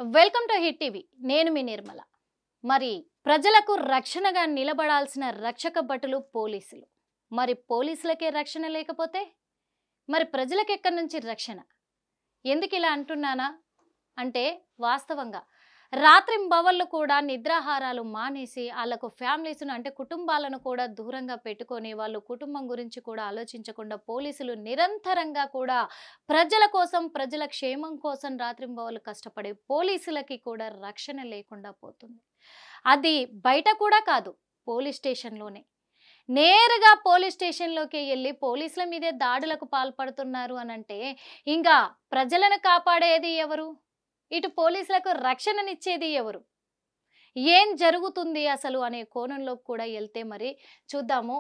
Welcome to hit TV. నేను మీ నిర్మల. మరి ప్రజలకు రక్షణగా నిలబడాల్సిన రక్షక భటులు పోలీసులు. మరి పోలీసులకే రక్షణ లేకపోతే మరి ప్రజలకు ఎక్కడి నుంచి రక్షణ? ఎందుకు ఇలా అంటున్నానా అంటే వాస్తవంగా రాత్రింబవళ్ళు కూడా నిద్రాహారాలు మానేసి వాళ్ళకు ఫ్యామిలీస్ను అంటే కుటుంబాలను కూడా దూరంగా పెట్టుకొని వాళ్ళు కుటుంబం గురించి కూడా ఆలోచించకుండా పోలీసులు నిరంతరంగా కూడా ప్రజల కోసం ప్రజల క్షేమం కోసం రాత్రింబవళ్ళు కష్టపడే పోలీసులకి కూడా రక్షణ లేకుండా పోతుంది. అది బయట కూడా కాదు, పోలీస్ స్టేషన్లోనే నేరుగా పోలీస్ స్టేషన్లోకి వెళ్ళి పోలీసుల మీదే దాడులకు పాల్పడుతున్నారు అనంటే ఇంకా ప్రజలను కాపాడేది ఎవరు? ఇటు పోలీసులకు రక్షణనిచ్చేది ఎవరు? ఏం జరుగుతుంది అసలు అనే కోణంలో కూడా వెళ్తే మరి చూద్దాము.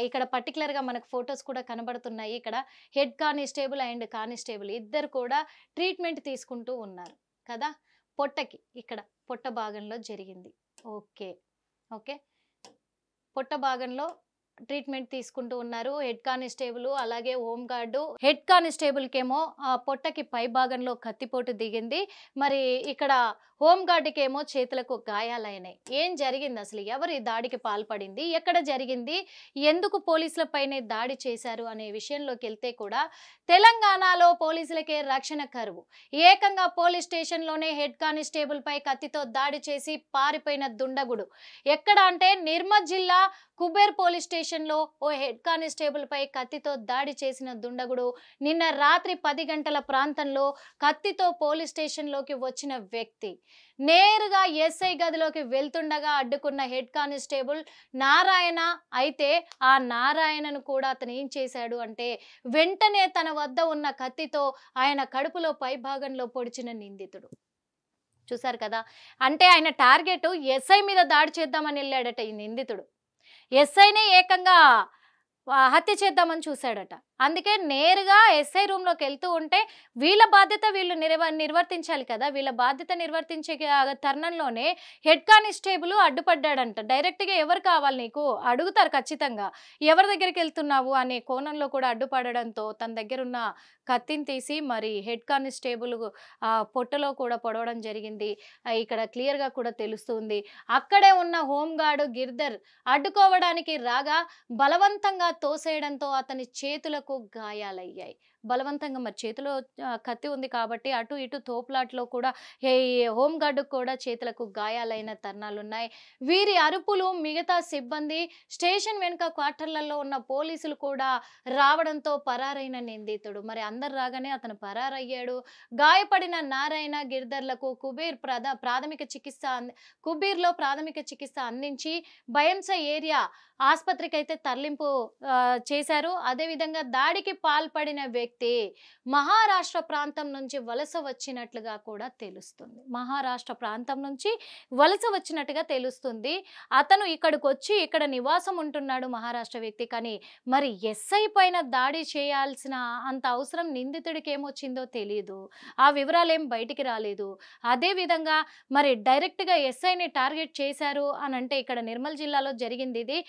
ఇక్కడ పర్టికులర్గా మనకు ఫొటోస్ కూడా కనబడుతున్నాయి. ఇక్కడ హెడ్ కానిస్టేబుల్ అండ్ కానిస్టేబుల్ ఇద్దరు కూడా ట్రీట్మెంట్ తీసుకుంటూ ఉన్నారు కదా. పొట్టకి ఇక్కడ పొట్ట భాగంలో జరిగింది. ఓకే ఓకే పొట్ట భాగంలో ట్రీట్మెంట్ తీసుకుంటూ ఉన్నారు హెడ్ కానిస్టేబుల్ అలాగే హోమ్ గార్డు. హెడ్ కానిస్టేబుల్కేమో పొట్టకి పై భాగంలో కత్తిపోటు దిగింది. మరి ఇక్కడ హోమ్ గార్డుకేమో చేతులకు గాయాలైనాయి. ఏం జరిగింది అసలు? ఎవరు ఈ దాడికి పాల్పడింది? ఎక్కడ జరిగింది? ఎందుకు పోలీసులపైనే దాడి చేశారు అనే విషయంలోకి వెళ్తే కూడా తెలంగాణలో పోలీసులకే రక్షణ కరువు. ఏకంగా పోలీస్ స్టేషన్లోనే హెడ్ కానిస్టేబుల్ పై కత్తితో దాడి చేసి పారిపోయిన దుండగుడు. ఎక్కడ అంటే నిర్మల్ జిల్లా కుబేర్ పోలీస్ స్టేషన్లో ఓ హెడ్ కానిస్టేబుల్ పై కత్తితో దాడి చేసిన దుండగుడు నిన్న రాత్రి 10 గంటల ప్రాంతంలో కత్తితో పోలీస్ స్టేషన్లోకి వచ్చిన వ్యక్తి నేరుగా ఎస్ఐ గదిలోకి వెళ్తుండగా అడ్డుకున్న హెడ్ కానిస్టేబుల్ నారాయణ. అయితే ఆ నారాయణను కూడా అతను ఏం చేశాడు అంటే వెంటనే తన వద్ద ఉన్న కత్తితో ఆయన కడుపులో పై భాగంలో పొడిచిన నిందితుడు. చూసారు కదా, అంటే ఆయన టార్గెట్ ఎస్ఐ మీద దాడి చేద్దామని వెళ్ళాడట ఈ నిందితుడు. ఎస్ఐనే ఏకంగా హత్య చేద్దామని చూశాడట. అందుకే నేరుగా ఎస్ఐ రూమ్లోకి వెళ్తూ ఉంటే వీళ్ళ బాధ్యత వీళ్ళు నిర్వర్తించాలి కదా. వీళ్ళ బాధ్యత నిర్వర్తించే తరుణంలోనే హెడ్ కానిస్టేబుల్ అడ్డుపడ్డాడంట. డైరెక్ట్గా ఎవరు కావాలి నీకు అడుగుతారు ఖచ్చితంగా, ఎవరి దగ్గరికి వెళ్తున్నావు అనే కోణంలో కూడా అడ్డుపడడంతో తన దగ్గర ఉన్న కత్తిని తీసి మరి హెడ్ కానిస్టేబుల్ పొట్టలో కూడా పొడవడం జరిగింది. ఇక్కడ క్లియర్గా కూడా తెలుస్తుంది. అక్కడే ఉన్న హోంగార్డు గిర్దర్ అడ్డుకోవడానికి రాగా బలవంతంగా తోసేయడంతో అతని చేతులకు గాయాలయ్యాయి. బలవంతంగా మరి చేతిలో కత్తి ఉంది కాబట్టి అటు ఇటు తోపులాట్లో కూడా హోంగార్డు కూడా చేతులకు గాయాలైన తరుణాలున్నాయి. వీరి అరుపులు మిగతా సిబ్బంది స్టేషన్ వెనుక క్వార్టర్లలో ఉన్న పోలీసులు కూడా రావడంతో పరారైన నిందితుడు. మరి అందరు రాగానే అతను పరారయ్యాడు. గాయపడిన నారాయణ గిర్దర్లకు కుబీర్లో ప్రాథమిక చికిత్స అందించి బయంస ఏరియా ఆసుపత్రికి అయితే తరలింపు చేశారు. అదేవిధంగా దాడికి పాల్పడిన వ్యక్తి మహారాష్ట్ర ప్రాంతం నుంచి వలస వచ్చినట్లుగా కూడా తెలుస్తుంది. మహారాష్ట్ర ప్రాంతం నుంచి వలస వచ్చినట్టుగా తెలుస్తుంది. అతను ఇక్కడికి వచ్చి ఇక్కడ నివాసం ఉంటున్నాడు మహారాష్ట్ర వ్యక్తి. కానీ మరి ఎస్ఐ పైన దాడి చేయాల్సిన అంత అవసరం నిందితుడికి ఏమొచ్చిందో తెలియదు. ఆ వివరాలు ఏం బయటికి రాలేదు. అదేవిధంగా మరి డైరెక్ట్గా ఎస్ఐని టార్గెట్ చేశారు అని అంటే ఇక్కడ నిర్మల్ జిల్లాలో జరిగింది ఇది.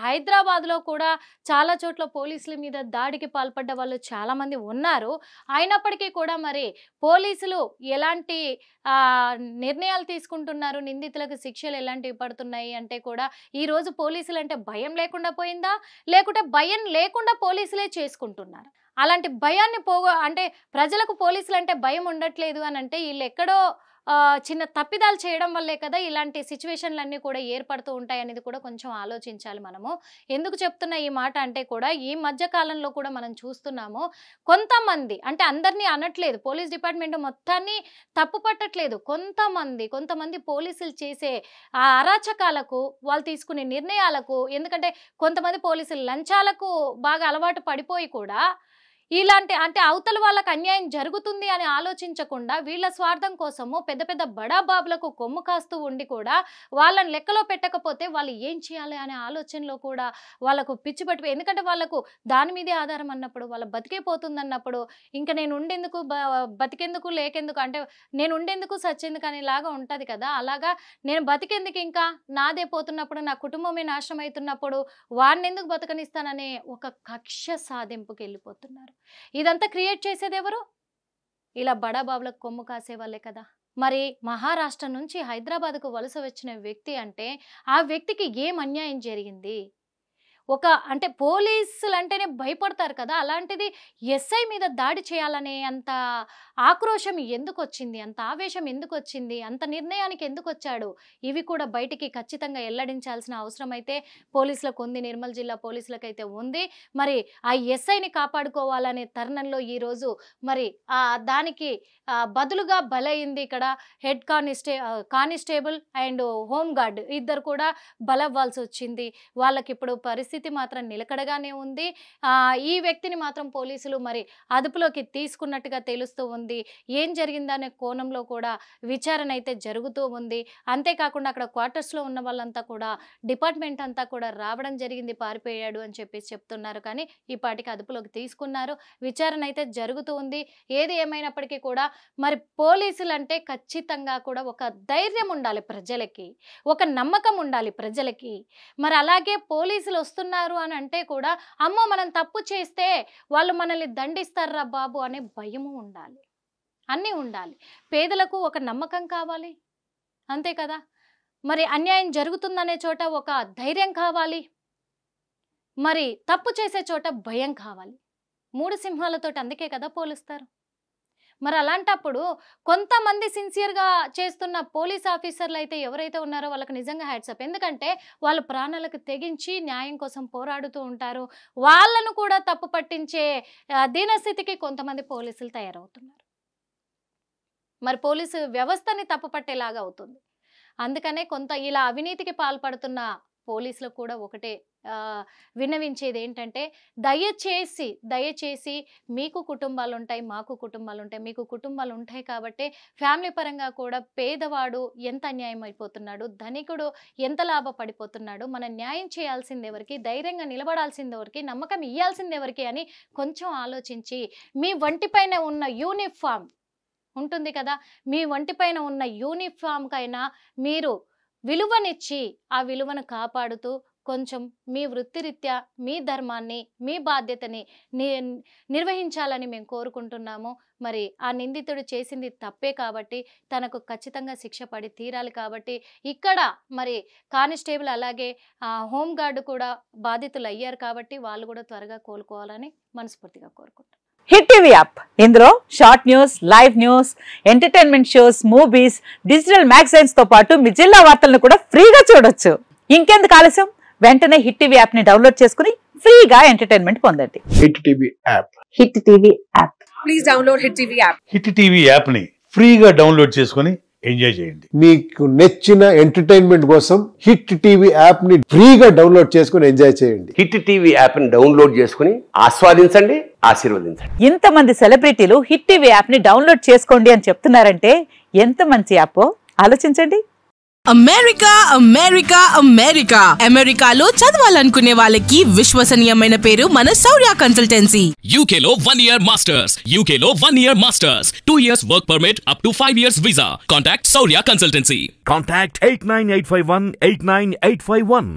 హైదరాబాద్లో కూడా చాలా చోట్ల పోలీసుల మీద దాడికి పాల్పడ్డ వాళ్ళు చాలామంది ఉన్నారు. అయినప్పటికీ కూడా మరి పోలీసులు ఎలాంటి నిర్ణయాలు తీసుకుంటున్నారు, నిందితులకు శిక్షలు ఎలాంటివి పడుతున్నాయి అంటే కూడా ఈరోజు పోలీసులు అంటే భయం లేకుండా పోయిందా, లేకుంటే భయం లేకుండా పోలీసులే చేసుకుంటున్నారు? అలాంటి భయాన్ని అంటే ప్రజలకు పోలీసులు అంటే భయం ఉండట్లేదు అని అంటే వీళ్ళు ఎక్కడో చిన్న తప్పిదాలు చేయడం వల్లే కదా ఇలాంటి సిచ్యువేషన్లన్నీ కూడా ఏర్పడుతూ ఉంటాయి అనేది కూడా కొంచెం ఆలోచించాలి మనము. ఎందుకు చెప్తున్నా ఈ మాట అంటే కూడా ఈ మధ్య కాలంలో కూడా మనం చూస్తున్నాము కొంతమంది, అంటే అందరినీ అనట్లేదు, పోలీస్ డిపార్ట్మెంట్ మొత్తాన్ని తప్పు పట్టట్లేదు, కొంతమంది పోలీసులు చేసే ఆ అరాచకాలకు వాళ్ళు తీసుకునే నిర్ణయాలకు, ఎందుకంటే కొంతమంది పోలీసులు లంచాలకు బాగా అలవాటు పడిపోయి కూడా ఇలాంటి అంటే అవతల వాళ్ళకి అన్యాయం జరుగుతుంది అని ఆలోచించకుండా వీళ్ళ స్వార్థం కోసము పెద్ద పెద్ద బడాబాబులకు కొమ్ము కాస్తూ ఉండి కూడా వాళ్ళని లెక్కలో పెట్టకపోతే వాళ్ళు ఏం చేయాలి అనే ఆలోచనలో కూడా వాళ్ళకు పిచ్చి పట్టిపోయి, ఎందుకంటే వాళ్ళకు దాని మీదే ఆధారం అన్నప్పుడు, వాళ్ళ బతికేపోతుంది అన్నప్పుడు ఇంకా నేను ఉండేందుకు బతికేందుకు లేకెందుకు, అంటే నేను ఉండేందుకు సచ్చేందుకు అనేలాగా ఉంటుంది కదా. అలాగా నేను బతికేందుకు ఇంకా నాదే పోతున్నప్పుడు, నా కుటుంబమే నాశనం అవుతున్నప్పుడు వాడిని ఎందుకు బతకనిస్తాననే ఒక కక్ష సాధింపుకి వెళ్ళిపోతున్నారు. ఇదంతా క్రియేట్ చేసేది ఎవరు? ఇలా బడాబాబులకు కొమ్ము కాసే వాళ్ళే కదా. మరి మహారాష్ట్ర నుంచి హైదరాబాద్కు వలస వచ్చిన వ్యక్తి అంటే ఆ వ్యక్తికి ఏం అన్యాయం జరిగింది? అంటే పోలీసులు అంటేనే భయపడతారు కదా, అలాంటిది ఎస్ఐ మీద దాడి చేయాలనే అంత ఆక్రోశం ఎందుకు వచ్చింది, అంత ఆవేశం ఎందుకు వచ్చింది, అంత నిర్ణయానికి ఎందుకు వచ్చాడు? ఇవి కూడా బయటికి ఖచ్చితంగా వెల్లడించాల్సిన అవసరం అయితే పోలీసులకు ఉంది, నిర్మల్ జిల్లా పోలీసులకైతే ఉంది. మరి ఆ ఎస్ఐని కాపాడుకోవాలనే తరుణంలో ఈరోజు మరి దానికి బదులుగా బలైంది ఇక్కడ head constable and home guard ఇద్దరు కూడా బలవ్వాల్సి వచ్చింది. వాళ్ళకి ఇప్పుడు పరిస్థితి మాత్రం నిలకడగానే ఉంది. ఈ వ్యక్తిని మాత్రం పోలీసులు మరి అదుపులోకి తీసుకున్నట్టుగా తెలుస్తూ ఉంది. ఏం జరిగిందనే కోణంలో కూడా విచారణ అయితే జరుగుతూ ఉంది. అంతేకాకుండా అక్కడ క్వార్టర్స్లో ఉన్న వాళ్ళంతా కూడా డిపార్ట్మెంట్ అంతా కూడా రావడం జరిగింది, పారిపోయాడు అని చెప్పేసి చెప్తున్నారు. కానీ ఈ పాటికి అదుపులోకి తీసుకున్నారు, విచారణ అయితే జరుగుతూ ఉంది. ఏది ఏమైనప్పటికీ కూడా మరి పోలీసులు అంటే ఖచ్చితంగా కూడా ఒక ధైర్యం ఉండాలి ప్రజలకి, ఒక నమ్మకం ఉండాలి ప్రజలకి. మరి అలాగే పోలీసులు వస్తున్నారు అని అంటే కూడా అమ్మో మనం తప్పు చేస్తే వాళ్ళు మనల్ని దండిస్తారా బాబు అనే భయము ఉండాలి, అన్నీ ఉండాలి. పేదలకు ఒక నమ్మకం కావాలి, అంతే కదా. మరి అన్యాయం జరుగుతుందనే చోట ఒక ధైర్యం కావాలి, మరి తప్పు చేసే చోట భయం కావాలి. 3 సింహాలతో అందుకే కదా పోలుస్తారు. మరి అలాంటప్పుడు కొంతమంది సిన్సియర్గా చేస్తున్న పోలీస్ ఆఫీసర్లు అయితే ఎవరైతే ఉన్నారో వాళ్ళకి నిజంగా హ్యాట్సప్. ఎందుకంటే వాళ్ళు ప్రాణాలకు తెగించి న్యాయం కోసం పోరాడుతూ ఉంటారు. వాళ్ళను కూడా తప్పు పట్టించే దీనస్థితికి కొంతమంది పోలీసులు తయారవుతున్నారు. మరి పోలీసు వ్యవస్థని తప్పు పట్టేలాగా అవుతుంది. అందుకనే కొంత ఇలా అవినీతికి పాల్పడుతున్న పోలీసులకు కూడా ఒకటే విన్నవించేది ఏంటంటే దయచేసి మీకు కుటుంబాలు ఉంటాయి, మాకు కుటుంబాలు ఉంటాయి. మీకు కుటుంబాలు ఉంటాయి కాబట్టి ఫ్యామిలీ పరంగా కూడా పేదవాడు ఎంత అన్యాయం అయిపోతున్నాడు, ధనికుడు ఎంత లాభపడిపోతున్నాడు, మనం న్యాయం చేయాల్సింది ఎవరికి, ధైర్యంగా నిలబడాల్సింది ఎవరికి, నమ్మకం ఇవ్వాల్సింది ఎవరికి అని కొంచెం ఆలోచించి మీ వంటిపైన ఉన్న యూనిఫామ్ ఉంటుంది కదా, మీ వంటిపైన ఉన్న యూనిఫామ్కైనా మీరు విలువనిచ్చి ఆ విలువను కాపాడుతూ కొంచెం మీ వృత్తిరీత్యా మీ ధర్మాన్ని, మీ బాధ్యతని నిర్వహించాలని మేము కోరుకుంటున్నాము. మరి ఆ నిందితుడు చేసింది తప్పే కాబట్టి తనకు ఖచ్చితంగా శిక్ష పడి తీరాలి. కాబట్టి ఇక్కడ మరి కానిస్టేబుల్ అలాగే హోమ్ గార్డు కూడా బాధితులు అయ్యారు కాబట్టి వాళ్ళు కూడా త్వరగా కోలుకోవాలని మనస్ఫూర్తిగా కోరుకుంటాం. హిట్ టీవీ యాప్, ఇందులో short news, live news, entertainment shows, movies, digital magazines తో పాటు మీ జిల్లా వార్తలను కూడా ఫ్రీగా చూడొచ్చు. ఇంకెందుకు ఆలస్యం, వెంటనే హిట్ టీవీ యాప్ ని డౌన్లోడ్ చేసుకుని ఫ్రీగా ఎంటర్టైన్మెంట్ పొందండి. Hit TV app, hit TV app, please download hit TV app. Hit TV app ని ఫ్రీగా డౌన్లోడ్ చేసుకుని ఎంజాయ్ చేయండి. మీకు నచ్చిన ఎంటర్టైన్మెంట్ కోసం హిట్ టీవీ యాప్ ని ఫ్రీగా డౌన్లోడ్ చేసుకుని ఎంజాయ్ చేయండి. హిట్ టీవీ యాప్ ని డౌన్లోడ్ చేసుకుని ఆస్వాదించండి, ఆశీర్వదించండి. ఇంతమంది సెలబ్రిటీలు హిట్ టీవీ యాప్ ని డౌన్లోడ్ చేసుకోండి అని చెప్తున్నారంటే ఎంత మంచి యాప్ ఆలోచించండి. అమెరికా అమెరికా అమెరికా అమెరికాలో చదవాలనుకునే వాళ్ళకి విశ్వసనీయమైన పేరు మన శౌర్య కన్సల్టెన్సీ. UK లో 1 year masters, UK లో 1 year masters, 2 years work permit up to 5 years visa. Contact Saurya Consultancy. Contact 89851 89851.